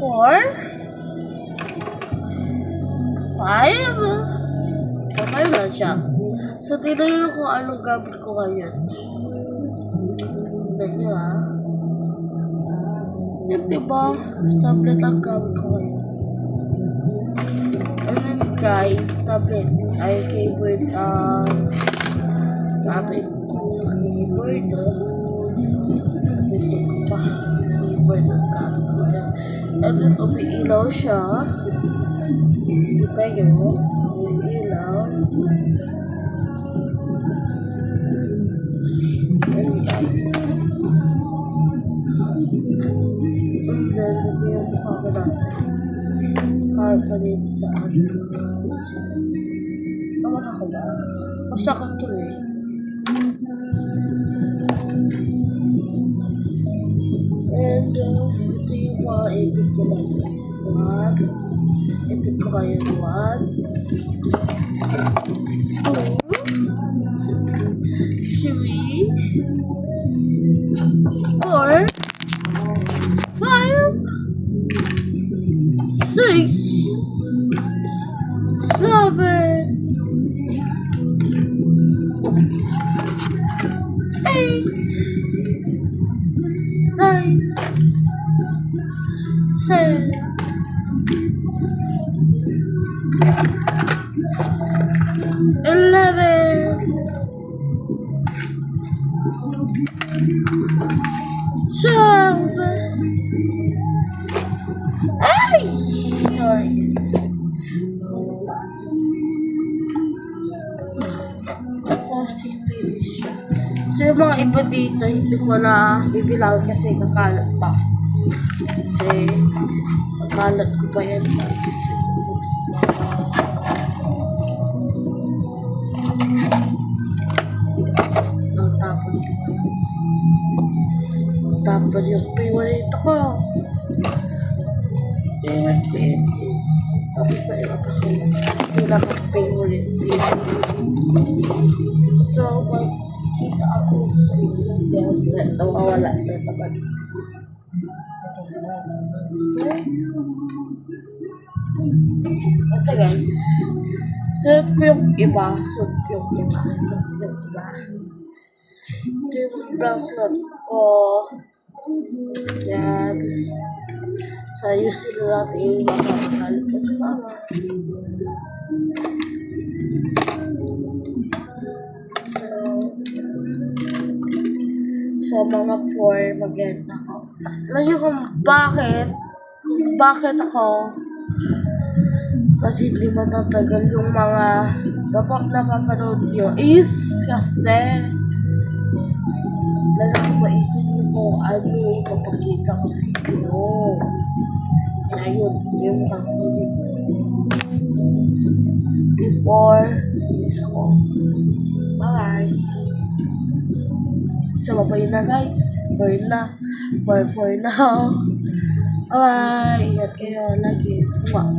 4, 5. So, 5 na siya. So, tignan nyo kung anong gamit ko ngayon. Tignan nyo ha. Yan, diba? Tablet ang gamit ko ngayon. And then guys, tablet ay keyboard gamit keyboard ito ko pa keyboard ang gamit ko yan. And then umiilaw siya. Kita nyo, umiilaw. And guys, and then ito yung mukha ko natin. Kahit dito sa akin. Tama ako ba? Kasi ako ito eh. And ito yung mga ipit ko natin. 1. Ipit ko kayo 1. 2. 3. 4. 5. 6. 7. 8. 9. 10. 11. 12. Ay! Sorry. So, 6 pieces siya. So, yung mga iba dito, hindi ko na bibilang kasi kakalat pa. Kasi, kakalat ko pa yan, guys. Tapos yung favorite ko. Favorite is, tapos na iba pa ko. Pinaka-favorite is. So, magkita ako sa inyo. Nawawala na naman. Ito guys. Suot ko yung iba. Ito yung bracelet ko. Yan. So, ayusin na natin yung makakakalit ko sa mama. So, mga 4, mag-end ako. Alam niyo kung bakit ako kasi hindi matatagal yung mga napapanood nyo is kasi lang maisip nyo kung ano yung ipapakita ko sa inyo. Kaya yun, ito yung kakuli ko. Before, is ako. Bye-bye. So, bye na guys. For now. Bye-bye. Ingat kayo lagi. Mwah.